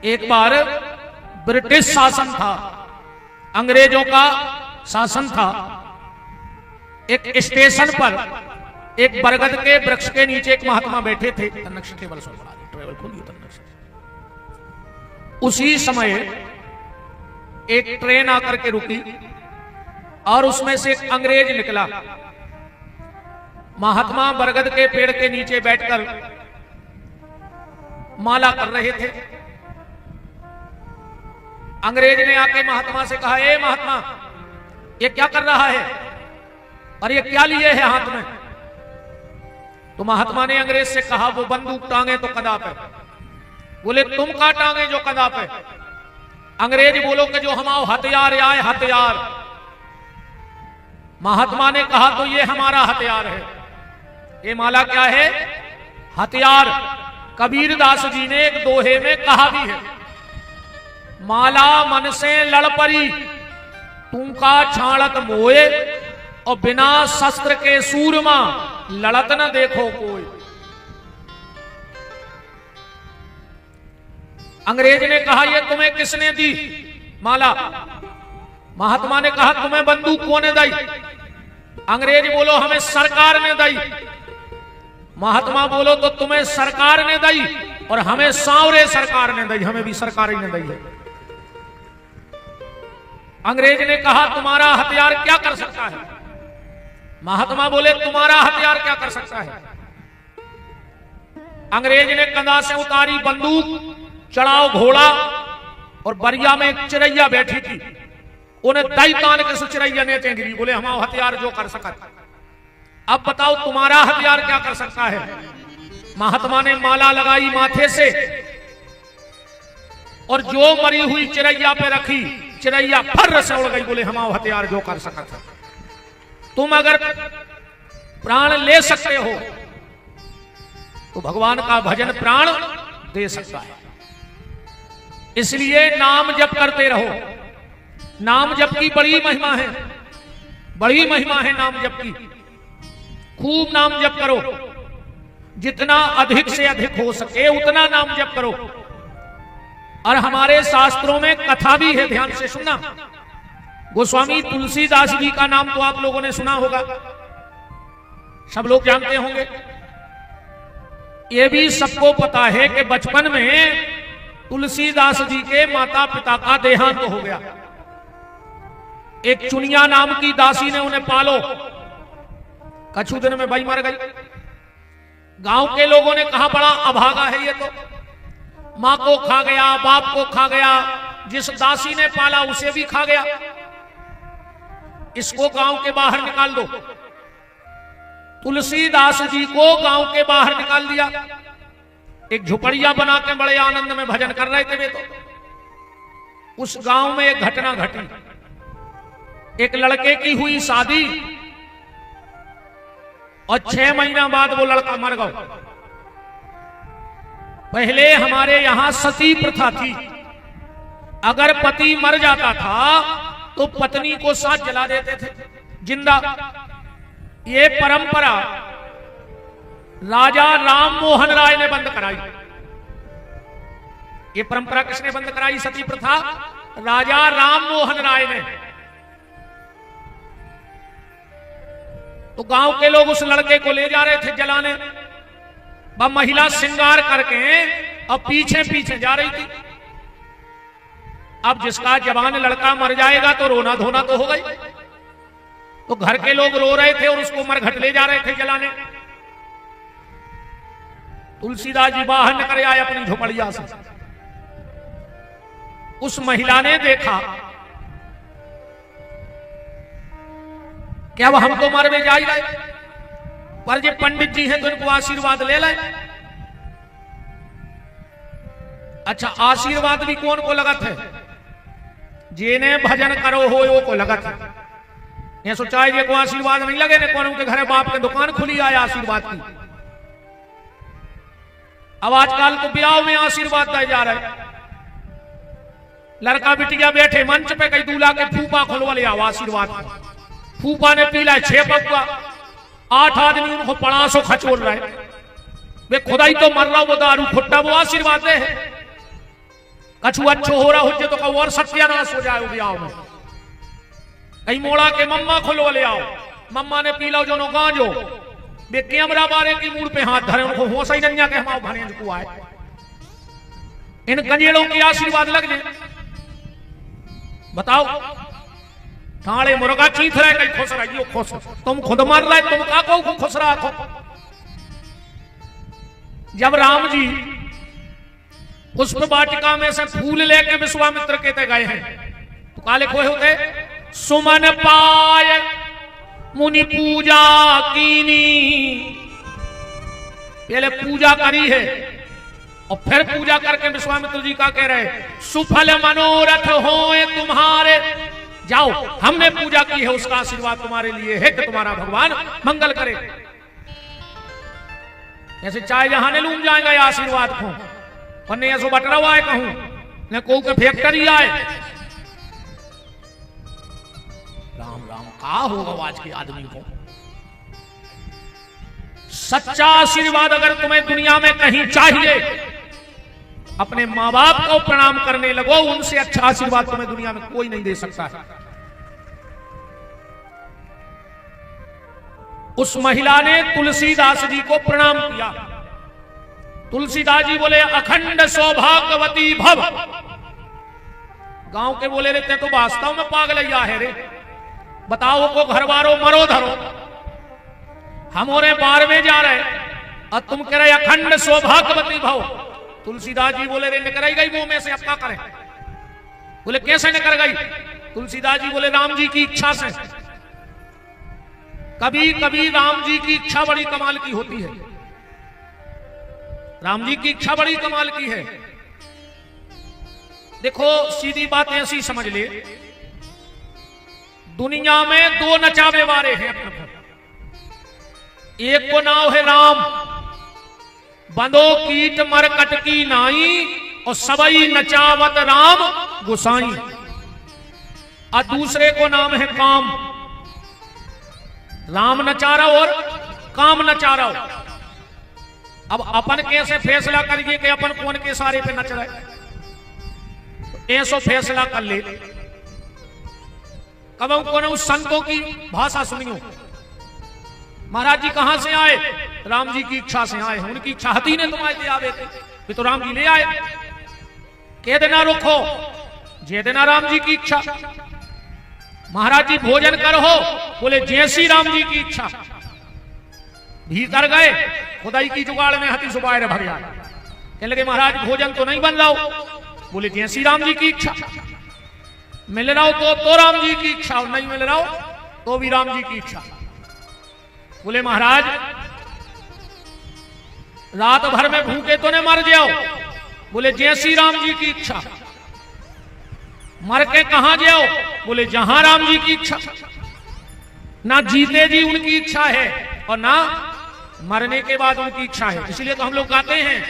एक बार ब्रिटिश शासन था, अंग्रेजों का शासन था। एक स्टेशन पर एक बरगद के वृक्ष के नीचे एक महात्मा बैठे थे। ट्रेवल खोलिए। उसी समय एक ट्रेन आकर के रुकी और उसमें से एक अंग्रेज निकला। महात्मा बरगद के पेड़ के नीचे बैठकर माला कर रहे थे। अंग्रेज ने आके महात्मा से कहा, ए महात्मा, ये क्या कर रहा है और ये क्या लिए है हाथ में? तो महात्मा ने अंग्रेज से कहा, वो बंदूक टांगे तो कदाप है। बोले, तुम का टांगे जो कदाप है? अंग्रेज बोलो कि जो हमारा हथियार आए हथियार। महात्मा ने कहा, तो ये हमारा हथियार है। ये माला क्या है? हथियार। कबीरदास जी ने एक दोहे में कहा भी है, माला मन से लड़ परी तू का छाड़त मोए, और बिना शस्त्र के सूरमा लड़त न देखो कोई। अंग्रेज ने कहा, ये तुम्हें किसने दी माला? महात्मा ने कहा, तुम्हें बंदूक कौन दी? अंग्रेज बोलो, हमें सरकार ने दी। महात्मा बोलो, तो तुम्हें सरकार ने दी और हमें सांवरे सरकार ने दी, हमें भी सरकार ही ने दी है। अंग्रेज ने कहा, तुम्हारा हथियार क्या कर सकता है? महात्मा बोले, तुम्हारा हथियार क्या कर सकता है? अंग्रेज ने कंधा से उतारी बंदूक, चढ़ाओ घोड़ा, और बरिया में एक चिड़ैया बैठी थी, उन्हें दई तान के चिड़ैया ने गिरी। बोले, हमारा हथियार जो कर सका। अब बताओ तुम्हारा हथियार क्या कर सकता है? महात्मा ने माला लगाई माथे से और जो मरी हुई चिड़ैया पे रखी, चिड़ैया फर्र से उड़ गई। बोले, हमारा हथियार जो कर सका था। तुम अगर प्राण ले सकते हो तो भगवान का भजन प्राण दे सकता है। इसलिए नाम जप करते रहो। नाम जप की बड़ी महिमा है, बड़ी महिमा है नाम जप की। खूब नाम जप करो, जितना अधिक से अधिक हो सके उतना नाम जप करो। और हमारे शास्त्रों में कथा भी है, ध्यान से सुनना। गोस्वामी तुलसीदास जी का नाम तो आप लोगों ने सुना होगा, सब लोग जानते होंगे। यह भी सबको पता है कि बचपन में तुलसीदास जी के माता पिता का देहांत हो गया। एक चुनिया नाम की दासी ने उन्हें पालो, कछु दिन में भाई मर गई। गांव के लोगों ने कहा, बड़ा अभागा है ये तो, मां को खा गया, बाप को खा गया, जिस दासी ने पाला उसे भी खा गया, इसको गांव के बाहर निकाल दो। तुलसीदास जी को गांव के बाहर निकाल दिया। एक झुपड़िया बना के बड़े आनंद में भजन कर रहे थे वे तो। उस गांव में एक घटना घटी। एक लड़के की हुई शादी और 6 महीना बाद वो लड़का मर गया। पहले हमारे यहां सती प्रथा थी, अगर पति मर जाता था तो पत्नी को साथ जला देते थे जिंदा। ये परंपरा राजा राम मोहन राय ने बंद कराई। ये परंपरा किसने बंद कराई? सती प्रथा राजा राम मोहन राय ने। तो गांव के लोग उस लड़के को ले जा रहे थे जलाने, वह महिला श्रृंगार करके और पीछे पीछे जा रही थी। अब जिसका जवान लड़का मर जाएगा तो रोना धोना तो हो गई। तो घर के लोग रो रहे थे और उसको मरघट ले जा रहे थे जलाने। तुलसीदास जी बाहर निकल आए अपनी झोपड़िया से। उस महिला ने देखा कि अब हम तो मर में जा ही रहे, पर ये पंडित जी हैं तो इनको आशीर्वाद ले लें। अच्छा, आशीर्वाद भी कौन को लगत है? जिन्हें भजन करो हो वो को लगत है। ये सोचा है को आशीर्वाद नहीं लगे ने कौन के घरे बाप के दुकान खुली आए आशीर्वाद की। अब आजकल तो ब्याह में आशीर्वाद दिए जा रहे। लड़का बिटिया बैठे मंच पे, कई दूल्हा के फूफा खुलवा ले आओ आशीर्वाद। फूफा ने पी लाए 6 पक्का, 8 आदमी उनको पड़ासो खचोल रहे। वे खुदाई तो मर रहा, वो दारू खुट्टा, वो आशीर्वाद दे है। कछु अच्छो हो रहा हो तो कहो और सत्यानाश हो जाए ब्याह में। कहीं मोड़ा के मम्मा खुलो ले आओ, मम्मा ने पी लो जो नो गांजो बे कैमरा बारे की मूड पे हाथ धरे उनको होश ही नहीं के हमारे भाने को आए। इन गंजेड़ों की आशीर्वाद लग जाए। बताओ थाड़े मुर्गा चीथ रहे कहीं खुश रही खुश, तुम खुद मार रहे तुम का को खुश रहा थो। जब राम जी पुष्प वाटिका में से फूल लेके विश्वामित्र के गए हैं तो काले खोए होते सुमन पाय मुनि पूजा कीनी, पहले पूजा करी है और फिर पूजा करके विश्वामित्र जी का कह रहे सुफल मनोरथ होए तुम्हारे, जाओ हमने पूजा की है उसका आशीर्वाद तुम्हारे लिए है कि तुम्हारा भगवान मंगल करे। ऐसे चाहे जहां ने लूम जाएगा ये आशीर्वाद को, और नहीं ऐसो बटरवा है कहूं न को के फैक्ट्री आए। राम राम का होगा आज के आदमी को। सच्चा आशीर्वाद अगर तुम्हें दुनिया में कहीं चाहिए अपने मां बाप को प्रणाम करने लगो, उनसे अच्छा आशीर्वाद तुम्हें दुनिया में कोई नहीं दे सकता है। उस महिला ने तुलसीदास जी को प्रणाम किया। तुलसीदास जी बोले अखंड सौभाग्यवती भव। गांव के बोले रहते तो वास्तव में पागलैया है रे, बताओ को घरवारो मरो धरो, हम और 12वें जा रहे और तुम कह रहे अखंड सौभाग्यवती भव। तुलसीदास जी बोले रे निकल गई मुंह में से, अब क्या करें? बोले कैसे निकल गई? तुलसीदास जी बोले राम जी की इच्छा से। कभी कभी राम जी की इच्छा बड़ी कमाल की होती है, राम जी की इच्छा बड़ी कमाल की है। देखो सीधी बात ऐसी समझ ले, दुनिया में 2 नचावे वाले हैं अपने, एक को नाम है राम, बंदो कीट मरकट की नाई और सबई नचावत राम गुसाई, और दूसरे को नाम है काम। राम नचारा और काम नचारा। अब अपन कैसे फैसला करिए कि अपन कौन के सारे पे नच रहे, ऐसो फैसला कर ले। कब कौन उस संतों की भाषा सुनियो, महाराज जी कहां से आए? राम जी की इच्छा से आए हैं, उनकी इच्छा हती ने तुम्हारे आवे थे तो राम जी ले आए। कह देना रुको, जे देना राम जी की इच्छा। महाराज जी भोजन करो, बोले जैसी राम जी की इच्छा। भीतर गए, खुदाई की जुगाड़ में हती सुबाह रे भरिया, कहने लगे महाराज भोजन तो नहीं बन रहा हो, बोले जैसी राम जी की इच्छा। मिल रहा हो तो राम जी की इच्छा, और नहीं मिल रहा हो तो भी राम जी की इच्छा। बोले महाराज रात भर में भूखे तो न मर जाओ, बोले जैसी राम जी की इच्छा। मर के कहां जाओ, बोले जहां राम जी की इच्छा। ना जीते जी उनकी इच्छा है और ना मरने के बाद उनकी इच्छा है। इसलिए तो हम लोग गाते हैं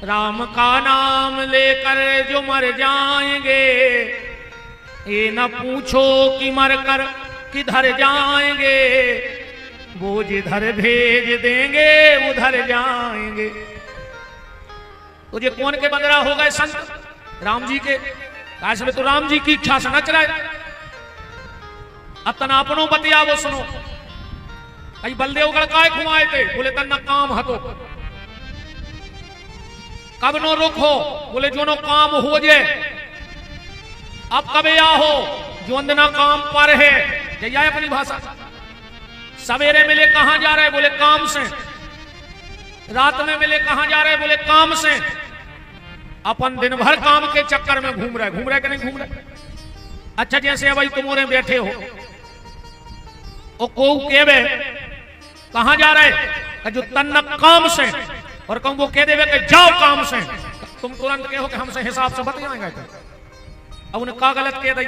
राम का नाम लेकर जो मर जाएंगे, ये न पूछो कि मर कर किधर जाएंगे, वो जिधर भेज देंगे उधर जाएंगे। तो ये कौन के बंदरा हो गए? संत राम जी के। काश में तो राम जी की इच्छा से नच रहा है। अब तना अपनों बतिया वो सुनो, कई बलदेवगढ़ काय खुआए थे, बोले तन्ना काम हतो। कब नो रुख हो, बोले जो नो काम हो जाए। अब कबे आ हो, जो अंदना काम पर है। जय अपनी भाषा। सवेरे मिले कहां जा रहे, बोले काम से। रात में मिले कहां जा रहे, बोले काम से। अपन दिन भर काम के चक्कर में घूम रहे कि नहीं घूम रहे? अच्छा जैसे भाई तुम और बैठे हो, ओ को केवे कहां जा रहे, जो तन्ना काम से, और कहूं वो कह देवे कि जाओ काम से, तुम तुरंत कहो कि हमसे हिसाब से बतियाएंगे। अब उन्हें का गलत कह दी,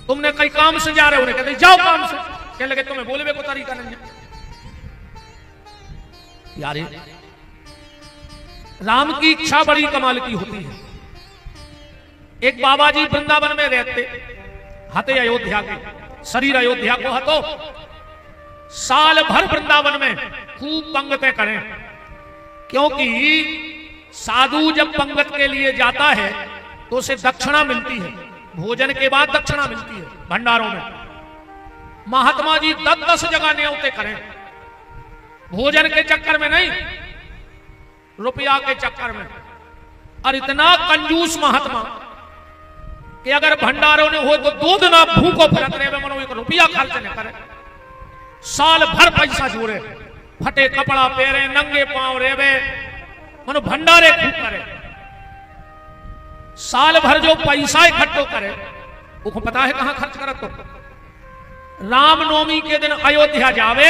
तुमने कई काम से जा रहे, उन्हें कहते जाओ काम से, कह लगे तुम्हें बोलवे को तरीका नहीं है। यार राम की इच्छा बड़ी कमाल की होती है। एक बाबा जी वृंदावन में रहते, हते अयोध्या के, शरीर अयोध्या को हतो। साल भर वृंदावन में खूब पंगतें करें, क्योंकि साधु जब पंगत के लिए जाता है तो उसे दक्षिणा मिलती है, भोजन के बाद दक्षिणा मिलती है भंडारों में। महात्मा जी 10-10 जगह न्योते करें, भोजन के चक्कर में नहीं, रुपया के चक्कर में। और इतना कंजूस महात्मा कि अगर भंडारों ने हो तो 2 दिन आप भूखो फिरत रहे, मनो 1 रुपया खर्च न करे, साल भर पैसा जोड़े, फटे कपड़ा पहरे, नंगे पांव रेवे, मनो भंडारे खूब करे, साल भर जो पैसा इकट्ठो करे वो पता है कहां खर्च करे। तो रामनवमी के दिन अयोध्या जावे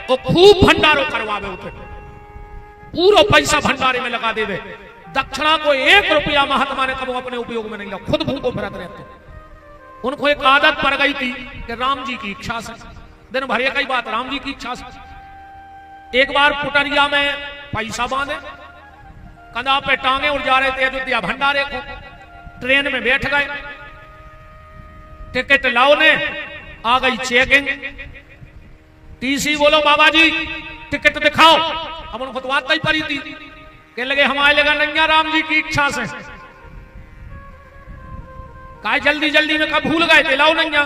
वो खूब भंडारो करवावे, उठे पूरा पैसा भंडारे में लगा देवे। दक्षिणा को 1 रुपया महात्मा ने कबो अपने उपयोग में नहीं लिया, खुद भूखो फिरत रहते। उनको एक आदत पड़ गई थी कि राम जी की इच्छा से दिन भर एक ही बात, राम जी की इच्छा से। एक बार पुटरिया में पैसा बांधे, कंधा पे टांगे और जा रहे थे अयोध्या भंडारे को। ट्रेन में बैठ गए, टिकट लाओ ने आ गई चेकिंग, टीसी बोलो बाबा जी टिकट दिखाओ। अब उनको तो बात ही पड़ी थी, कह लगे हमारे लगा नैया राम जी की इच्छा से, काय जल्दी जल्दी में कब भूल गए थे, लाओ नैया।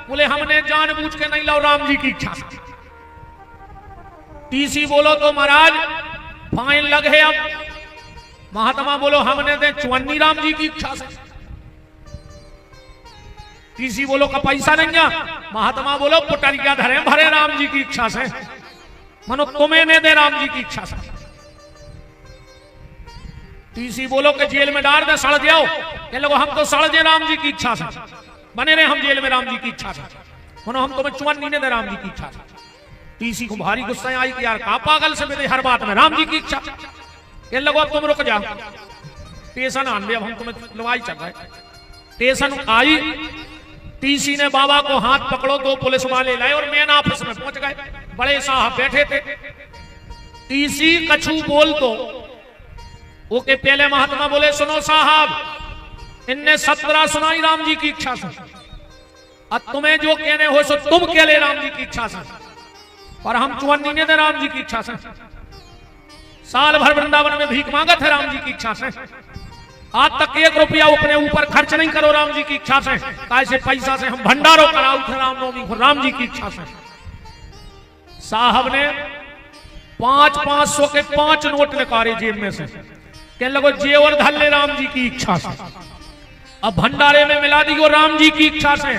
बोले हमने जानबूझ के नहीं लाओ, राम जी की इच्छा से। टीसी बोलो तो महाराज फाइन लग है। अब महात्मा बोलो हमने दे 54 राम जी की इच्छा से। टीसी बोलो का पैसा नहीं, महात्मा बोलो पुटरिया धरे भरे राम जी की इच्छा से, मनो तुम्हें ने दे राम जी की इच्छा से। टीसी बोलो के जेल में डाल दे, सड़ जाओ। कह लोगो हम तो सड़ दे राम जी की इच्छा से, बने रहे हम जेल में राम जी की इच्छा से, मनो हम तुम्हें 54 ने दे राम जी की इच्छा से। टीसी को भारी गुस्सा आई कि यार का पागल से मेरे हर बात में राम जी की इच्छा। कह लोगो अब तुम रुक जाओ, स्टेशन आन दे, अब हम तुम्हें लड़ाई चल रहा है। स्टेशन आई, टीसी ने बाबा को हाथ पकड़ो, 2 पुलिस वाले लाए और मेन ऑफिस में पहुंच गए। बड़े साहब बैठे थे। टीसी कछु बोल तो ओके पहले महात्मा बोले सुनो साहब, इनने 17 सुनाई राम जी की इच्छा से, अब तुम्हें जो कहने हो सो तुम कह ले राम जी की इच्छा से, पर हम 54 ने दे राम जी की इच्छा से। साल भर वृंदावन में भीख मांगा था राम जी की इच्छा से, आज तक 1 रुपया अपने ऊपर खर्च नहीं करो राम जी की इच्छा से। कैसे पैसा से हम भंडारों कराओ थे रामनवमी को राम जी की इच्छा से। साहब ने 500 के 5 नोट निकाले जेब में से, कहने लगो जेवर धल्ले राम जी की इच्छा से, अब भंडारे में मिला दियो राम जी की इच्छा से,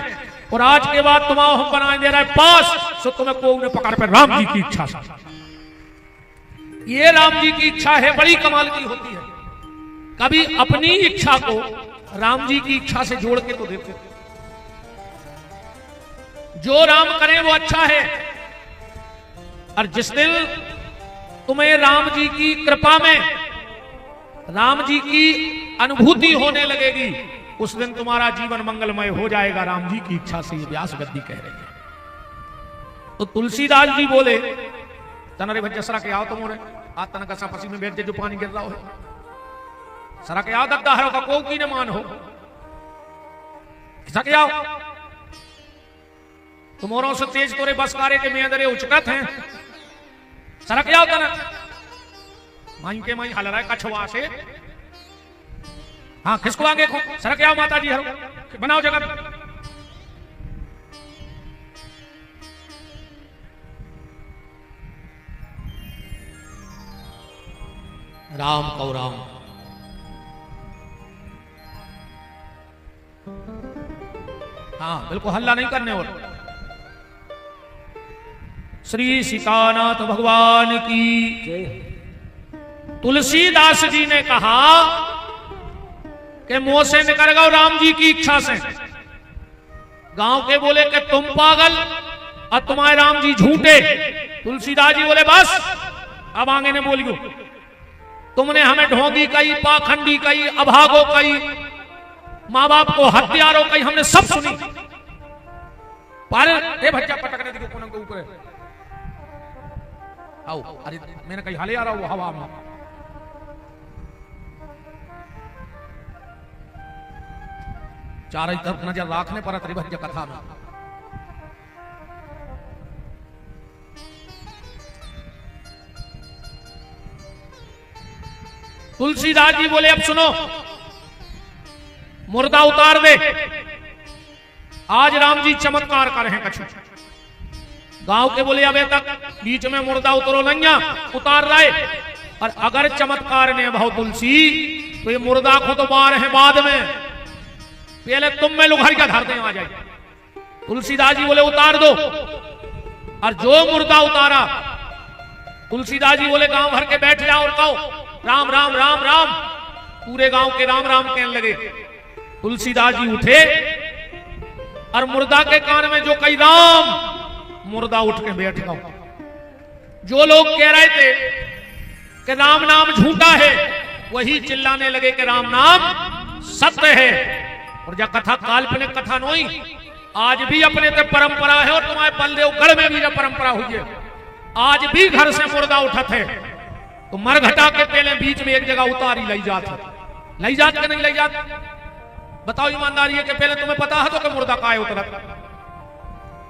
और आज के बाद तुम्हारा हम बना दे रहा है पास, सो तुम्हें को पकड़ पे राम जी की इच्छा से। ये राम जी की इच्छा है, बड़ी कमाल की होती है। कभी अपनी इच्छा को राम जी की इच्छा से जोड़ के तो देखो, जो राम करे वो अच्छा है। और जिस दिन तुम्हें राम जी की कृपा में राम जी की अनुभूति होने लगेगी, उस दिन तुम्हारा जीवन मंगलमय हो जाएगा राम जी की इच्छा से। ये व्यास गद्दी कह रहे हैं। तो तुलसीदास जी बोले तनरे भज्जा सरा के आओ तुम आ तन कसा पसी में बैठ जो पानी गिर रहा हो, सरा के आओ दद्दा हरो का को की न मान हो, सके आओ तुमोरों से तेज तोरे बस कारे के में अंदर उचकत हैं, सरा के आओ तन माई के माई हल रहा है कछुआ से। हाँ खिसकुआंगे को सरा के आओ माता जी हरो बनाओ जगह। राम कौ राम हाँ बिल्कुल हल्ला नहीं करने। और श्री सीतानाथ भगवान की। तुलसीदास जी ने कहा कि मुंह से निकल गए राम जी की इच्छा से। गांव के बोले कि तुम पागल और तुम्हारे राम जी झूठे। तुलसीदास जी बोले बस अब आगे ने बोलियो, तुमने हमें ढोंगी कही, पाखंडी कही, अभागो कही, माँ बाप को हत्यारों कही, हमने सब सुनी। पर ए भज्जा पटकने देखो कोन के ऊपर आओ। अरे मैंने कही हाले आ रहा हूं हवा में। चारों तरफ नजर रखने पर त्रिभज्य कथा में तुलसीदास जी बोले अब सुनो, मुर्दा उतार दे। आज राम जी चमत्कार कर हैं कछु। गांव के बोले अबे तक बीच में मुर्दा उतरो नैया उतार रहे, और अगर चमत्कार ने भाव तुलसी तो ये मुर्दा को तो बार है बाद में, पहले तुम में लुघारिया धरते आ जाए। तुलसीदास जी बोले उतार दो, और जो मुर्दा उतारा तुलसीदास जी बोले गांव भर के बैठ जाओ और कहो राम राम राम राम। पूरे गांव के राम राम कहने लगे। तुलसीदास जी उठे और मुर्दा के कान में जो कही राम, मुर्दा उठ के बैठ गया। जो लोग कह रहे थे कि राम नाम झूठा है, वही चिल्लाने लगे कि राम नाम सत्य है। और जब कथा काल्पनिक कथा नहीं, आज भी अपने ते परंपरा है, और तुम्हारे बलदेवगढ़ में भी जब परंपरा हुई है, आज भी घर से मुर्दा उठत है तो मरघटा के पहले बीच में एक जगह उतारी लई जात है। लई जात के नहीं लई जात, बताओ ईमानदारी है कि पहले तुम्हें पता है तो कि मुर्दा काय उतरत,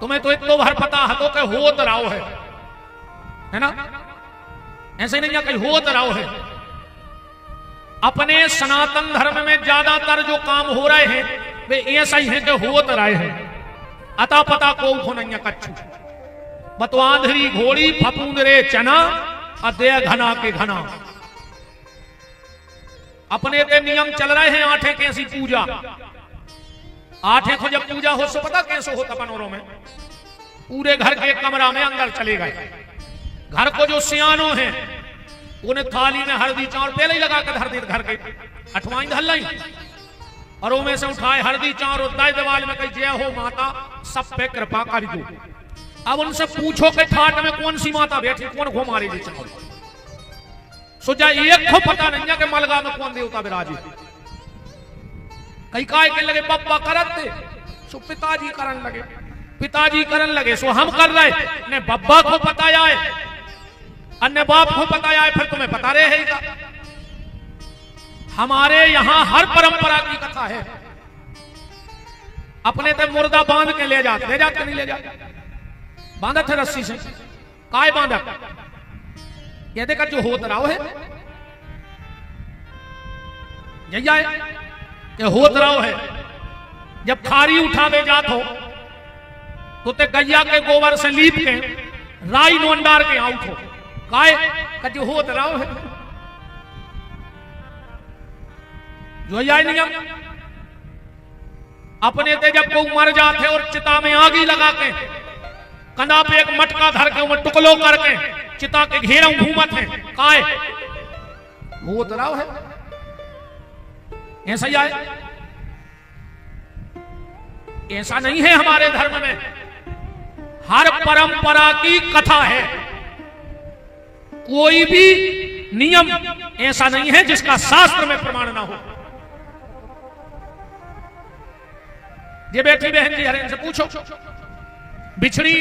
तुम्हें तो इतना भर पता है तो कि होत राव है ना, ऐसे नहीं है कहीं होत राव है। अपने सनातन धर्म में ज्यादातर जो काम हो रहे हैं वे ऐसा ही है कि होत रहे हैं, अता पता को नहीं है कच्छु। बतवांधरी घोड़ी फपूंदरे चना, अदय घना के घना। अपने ते नियम चल रहे हैं आठे कैसी पूजा। आठे को जब पूजा हो सो पता कैसे होता पनोरों में, पूरे घर के कमरा में अंदर चले गए। घर को जो सियानो हैं उन्हें थाली में हल्दी चावल पहले ही लगा कर धर दी घर के, अठवाई धल लाई और उनमें से उठाए हल्दी चावल और दाई दीवाल में कही जय हो माता सब पे कृपा कर दो। अब उनसे पूछो कि ठाट में कौन सी माता बैठी, कौन घो मारे जी चावल। सोचा एक को पता नहीं है कि मलगा में कौन देवता विराजे। कई काय के लगे पप्पा करते सो पिताजी करन लगे, पिताजी करन लगे सो हम कर रहे ने बब्बा को पता है, अन्य बाप को पता है, फिर तुम्हें पता रहेगा। हमारे यहां हर परंपरा की कथा है। अपने ते मुर्दा बांध के ले जाते नहीं ले जाते, बांधा थे रस्सी से, काय बांधा ये देखा जो होत राव है यही आए कि होत राव है। जब खारी उठावे जात हो तो ते गैया के गोबर से लीप के राई नोंडार के आउट हो, काय का जो होत राव है जो यही नियम। अपने ते जब कोई मर जाते और चिता में आगी लगा के कंधा पे एक मटका धर के उमें टुकलो करके चिता के घेरा घूमत है, काय वो तराव है ऐसा ही आए। ऐसा नहीं है हमारे धर्म में, हर परंपरा की कथा है। कोई भी नियम ऐसा नहीं है जिसका शास्त्र में प्रमाण ना हो। ये बेटी बहन जी हरेन से पूछो बिछड़ी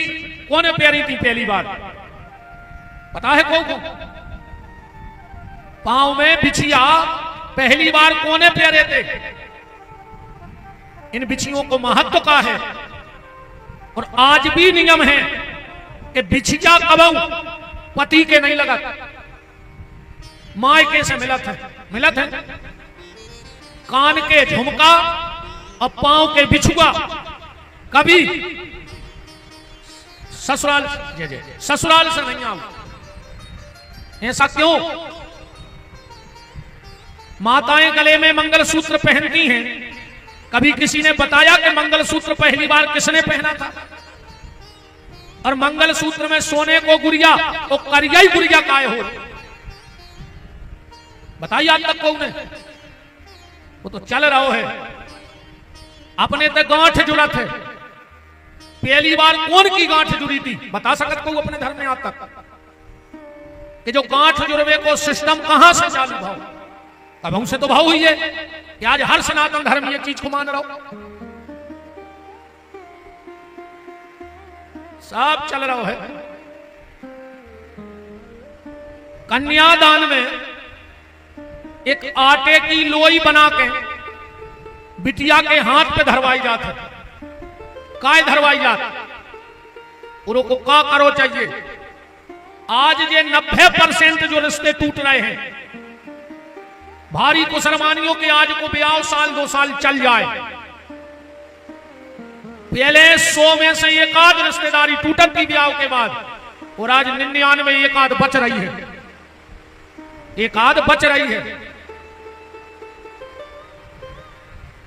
कौन प्यारी थी पहली बार, पता है को? पांव में बिछिया पहली बार कौन प्यारे थे? इन बिछियों को महत्व का है। और आज भी नियम है कि बिछिया कबऊ पति के नहीं लगा, मायके से मिलत है। कान के झुमका और पांव के बिछुआ कभी ससुराल से नहीं आओ। ऐसा क्यों? माताएं गले में मंगलसूत्र पहनती हैं, कभी किसी ने बताया कि मंगलसूत्र पहली बार किसने पहना था? और मंगलसूत्र में सोने को गुड़िया और करिया ही गुड़िया काय हो, बताइए आज तक कौन है? वो तो चल रहा है। अपने तो गांठ जुड़त है, पहली बार कौन की गांठ जुड़ी थी बता सकत को अपने धर्म में आज तक? कि जो गांठ जुड़वे को सिस्टम कहां से चालू भाव? अब हमसे तो भाव हुई है कि आज हर सनातन धर्म ये चीज को मान रहा हो, सब चल रहा है। कन्यादान में एक आटे की लोई बना के बिटिया के हाथ पे धरवाई जात है। काय धरवाई जात? उनको का करो चाहिए? आज ये 90% जो रिश्ते टूट रहे हैं भारी कुसरमानियों के आज को ब्याह साल 2 साल चल जाए, पहले 100 में से एक आध रिश्तेदारी टूटत की ब्याह के बाद, और आज 99 एक आध बच रही है, एक आध बच रही है।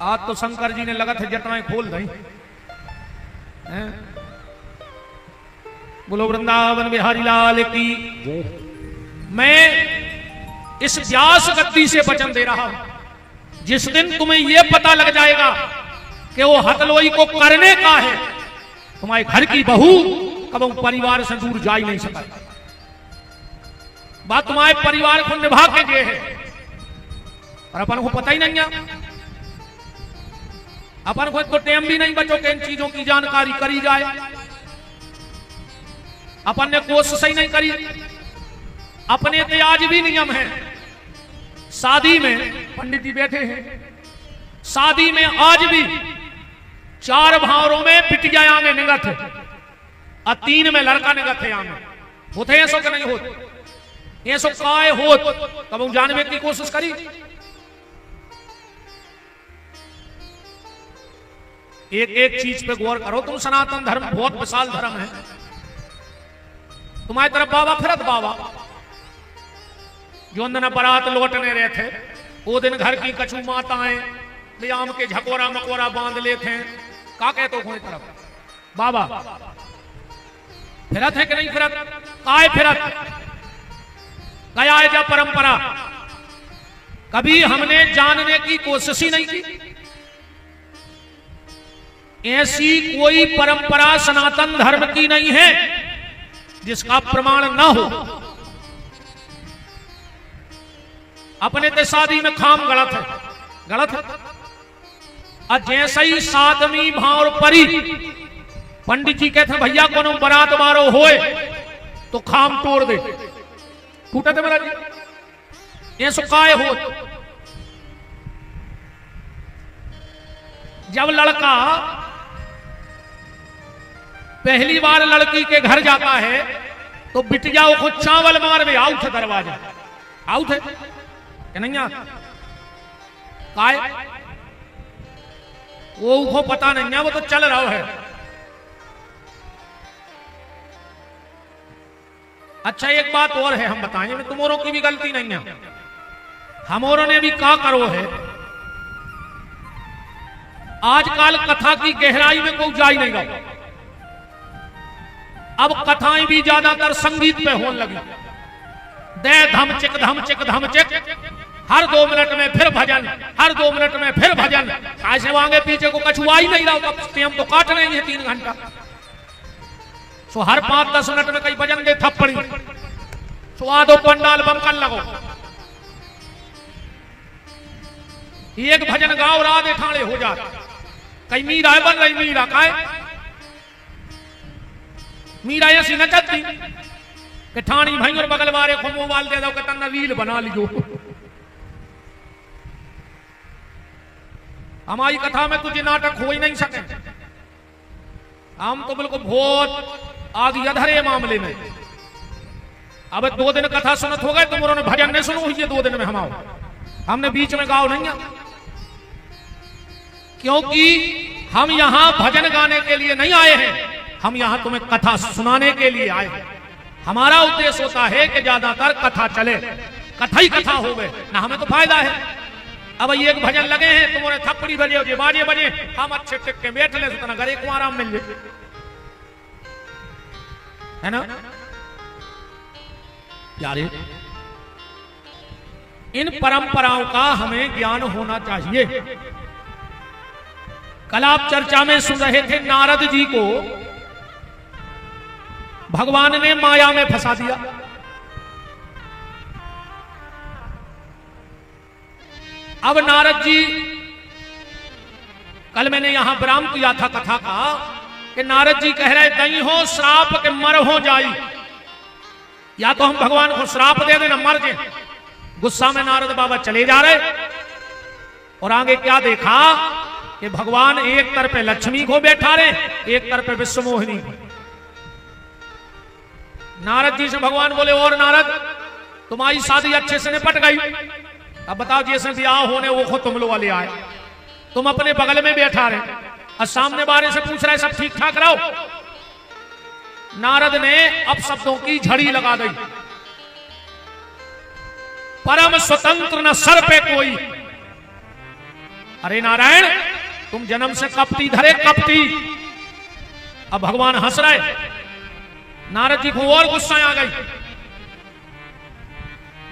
आज तो शंकर जी ने लगत है जटाएं खोल दी। बोलो वृंदावन बिहारी लाल की। मैं इस व्यास गद्दी से वचन दे रहा हूं, जिस दिन तुम्हें यह पता लग जाएगा कि वो हथलोई को करने का है, तुम्हारे घर की बहू कब परिवार से दूर जा ही नहीं सका। बात तुम्हारे परिवार को निभा के ये है, और अपन को पता ही नहीं है, अपन को तो टाइम भी नहीं बचो कि इन चीजों की जानकारी करी जाए। अपन ने कोशिश ही नहीं करी। अपने तो आज भी नियम है, शादी में पंडित जी बैठे हैं, शादी में आज भी 4 भावरों में पिटिया आगे निगत है, और 3 में लड़का निगत है। आगे होते ऐसो कि नहीं होते? ऐसो काय होत कब जानने की कोशिश करी। एक एक चीज पे गौर करो तुम। सनातन धर्म बहुत विशाल धर्म है। तुम्हारी तरफ बाबा फिरत बाबा जो अंदर बारात लौटने रहे थे, वो दिन घर की कछू माताएं ले आम के झकोरा मकोरा बांध लेते हैं। का कहते हो तरफ बाबा फिरत है कि नहीं फिरत? काय फिरत गया है जब परंपरा, कभी हमने जानने की कोशिश ही नहीं की। ऐसी कोई परंपरा सनातन धर्म की नहीं है जिसका प्रमाण ना हो। अपने ते शादी में खाम गलत है, गलत है। और जैसे ही 7वीं भावर परी, पंडित जी कहते हैं भैया कोनो बरात मारो होए तो खाम तोड़ दे, टूटा थे महाराज जी। ये सुखाए हो। जब लड़का पहली बार लड़की के घर जाता है तो बिटिया को चावल मार में आउट है, दरवाजा आउट है कि नहीं? काय वो पता नहीं है, वो तो चल रहा है। अच्छा एक बात और है, हम बताएंगे, तुमोरों की भी गलती नहीं है। हमोरों ने भी का करो है, आजकल कथा की गहराई में कोई जा ही नहीं रहा। अब कथाएं भी ज्यादातर संगीत पे होने लगी। दे धमचिक धमचिक धमचिक, हर 2 मिनट में फिर भजन, हर 2 मिनट में फिर भजन। ऐसे आगे पीछे को कछुआ ही नहीं रहा, हम तो काट नहीं है 3 घंटा। सो हर 5-10 मिनट में कई भजन दे थप्पड़ी, सो आधो पंडाल बमकल लगो। एक भजन गाओ राधे ठाणे हो जाता। कई मीरा बन रही, मीरा का मीरा ऐसी नचती कि ठाणी भाई और बगल वाले को मोबाइल दे दो कि तन्ना रील बना लियो। हमारी कथा में तुझे नाटक हो ही नहीं सके। हम तो बिल्कुल बहुत आगे अधरे मामले में। अब 2 दिन कथा सुनत हो गए, तुम उन्होंने भजन नहीं सुनो ये 2 दिन में हम आओ, हमने बीच में गाओ नहीं। क्योंकि हम यहां भजन गाने के लिए नहीं आए हैं, हम यहां तुम्हें कथा सुनाने के लिए आए हैं। हमारा उद्देश्य होता है कि ज्यादातर कथा चले, कथा ही कथा हो गए ना, हमें तो फायदा है। अब ये एक भजन लगे हैं, तुम्हारे थप्पड़ी बजे हो, बाजे बजे, हम अच्छे टिक के बैठ ले, तो घरे को आराम मिल जाए, है ना यारे। इन परंपराओं का हमें ज्ञान होना चाहिए। कल आप चर्चा में सुन रहे थे, नारद जी को भगवान ने माया में फंसा दिया। अब नारद जी, कल मैंने यहां विराम किया था कथा का कि नारद जी कह रहे दई हो श्राप के मर हो जाई, या तो हम भगवान को श्राप दे देना मर जाए। गुस्सा में नारद बाबा चले जा रहे, और आगे क्या देखा कि भगवान एक तरफ पे लक्ष्मी को बैठा रहे, एक तरफ पे विश्वमोहिनी को। नारद जी से भगवान बोले, और नारद तुम्हारी शादी अच्छे से निपट गई, अब बताओ जैसे ब्याह होने वो खुद तुम लोग वाले आए, तुम अपने बगल में बैठा रहे और सामने बारे से पूछ रहे सब ठीक ठाक रहो। नारद ने अब शब्दों की झड़ी लगा दी। परम स्वतंत्र न सर पे कोई। अरे नारायण, तुम जन्म से कपटी धरे कपटी। अब भगवान हंस रहे। नारद जी को और गुस्सा आ गई।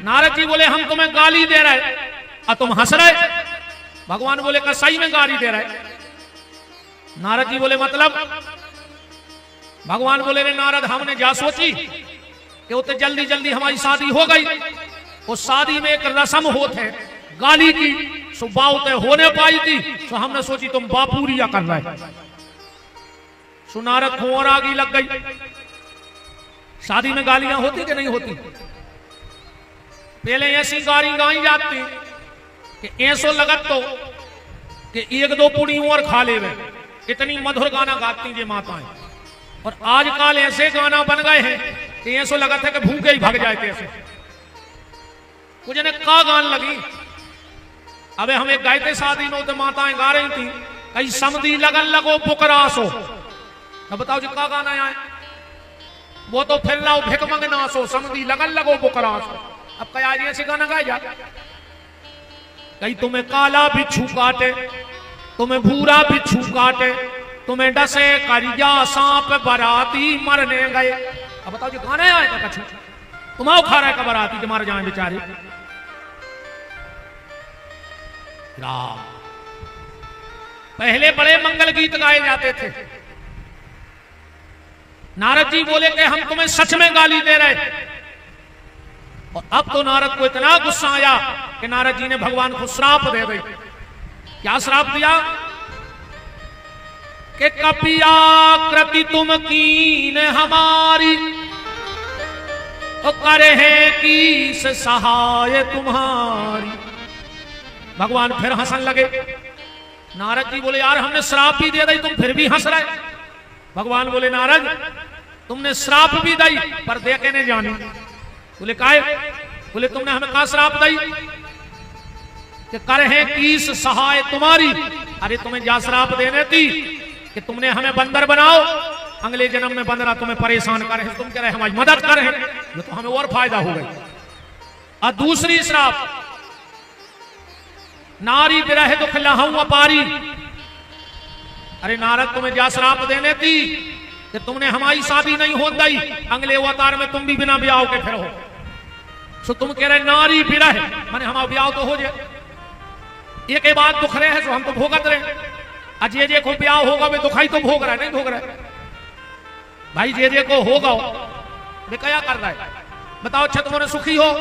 नारद जी बोले हम तुम्हें गाली दे रहे और तुम हंस रहे। भगवान बोले कसाई में गाली दे रहे। नारद जी बोले मतलब? भगवान बोले रे नारद, हमने जा सोची कि उतने जल्दी जल्दी हमारी शादी हो गई। उस शादी में एक रस्म होते गाली की, सो बाउते होने पाई थी, तो हमने सोची तुम बापूरिया कर रहे। सो नारद को और आगी लग गई। शादी में गालियां होती कि नहीं होती? पहले ऐसी गाली गाई जाती कि ऐसो लगत तो कि एक दो पुड़ी और खा ले। इतनी मधुर गाना गाती ये माताएं। और आजकल ऐसे गाना बन गए हैं कि ऐसो लगता है कि भूखे ही भाग जाए कैसे। कुछ ने का गान लगी। अबे हम एक गायते शादी में तो माताएं गा रही थी, कहीं समधी लगन लगो बुकरासो। अब बताओ जी का गाना आए? वो तो फिर लाओ भिक मंगनासो, समधी लगन लगो बुकरासो। अब क्या ऐसे गाना गाए जाते? कहीं तुम्हें काला बिच्छू काटे, तुम्हें भूरा बिच्छू काटे, तुम्हें डसे करिया सांप बराती मरने गए। अब बताओ जी गाना आएगा कछु? तुम आओ खा रहे का बराती के मारे जाए बेचारे। पहले बड़े मंगल गीत गाए जाते थे। नारद जी बोले कि हम तुम्हें सच में गाली दे रहे। और अब तो नारद को इतना गुस्सा आया कि नारद जी ने भगवान को श्राप दे दी। क्या श्राप दिया? कि कपिया कृति तुम कीन हमारी, तो करे है कीस सहाय तुम्हारी। भगवान फिर हंसन लगे। नारद जी बोले यार हमने श्राप भी दे दी, तुम फिर भी हंस रहे। भगवान बोले नारद, तुमने श्राप भी दी पर देखे नहीं जानी। बोले काहे? बोले तुमने हमें कहा श्राप दी कि कर है कीस सहाय तुम्हारी। अरे तुम्हें जा श्राप देने थी कि तुमने हमें बंदर बनाओ, अगले जन्म में बंदरा तुम्हें परेशान करे, तुम कह रहे हमारी मदद करे, ये तो हमें और फायदा हो गई। और दूसरी श्राप, नारी विरह दुख लहू अपारी। अरे नारद तुम्हें जा श्राप देने थी कि तुमने हमारी शादी नहीं हो दी, अगले अवतार में तुम भी बिना ब्याह के फिर हो। सो तुम कह रहे नारी विरह माने हमारा ब्याह तो हो जाए। एक ही बात दुख रहे हैं तो हम तो भोगत रहे। अजय जे को ब्याह होगा वे दुखाई तो भोग रहा है, नहीं भोग रहा है भाई। जे जे को होगा वे क्या कर रहा है बताओ? अच्छा तुम्हारे सुखी हो?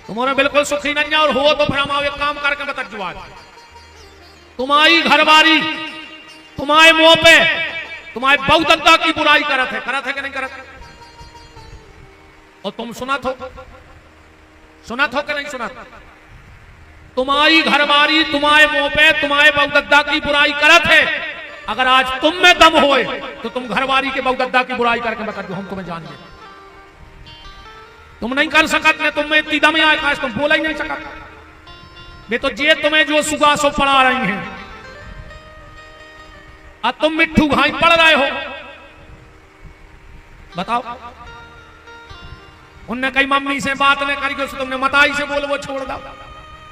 तुम्हारे बिल्कुल सुखी नहीं है। और हो तो फिर हम एक काम करके बता जुआ, तुम्हारी घरवारी तुम्हारे मुंह पे तुम्हारे बहुदत्ता की बुराई करत है कि नहीं करत? और तुम सुना थो कि नहीं सुना? तुम्हारी घरवारी तुम्हारे मुंह पे तुम्हारे बहुदत्ता की बुराई करत है। अगर आज तुम में दम होए तो तुम घरवारी के बहुदत्ता की बुराई करके बता दो, हम तुम्हें जान गए। तुम नहीं कर सकत ने, तुम में इतनी दम आए काश तुम बोला ही नहीं सकत। वे तो जे तुम्हें जो सुगासो पढ़ा रही हैं और तुम मिट्ठू घाई पढ़ रहे हो। बताओ उनने कई मम्मी से बात ने करी कि तुमने मताई से बोल वो छोड़ दो,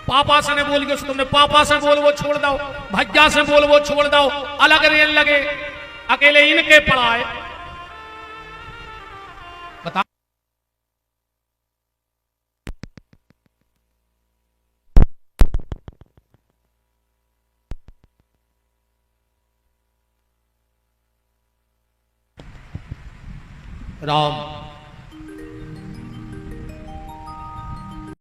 पापा से ने बोल के तुमने पापा से बोल वो छोड़ दो, भज्जा से बोल वो छोड़ दो, अलग रेल लगे अकेले इनके पढ़ाए। बता राम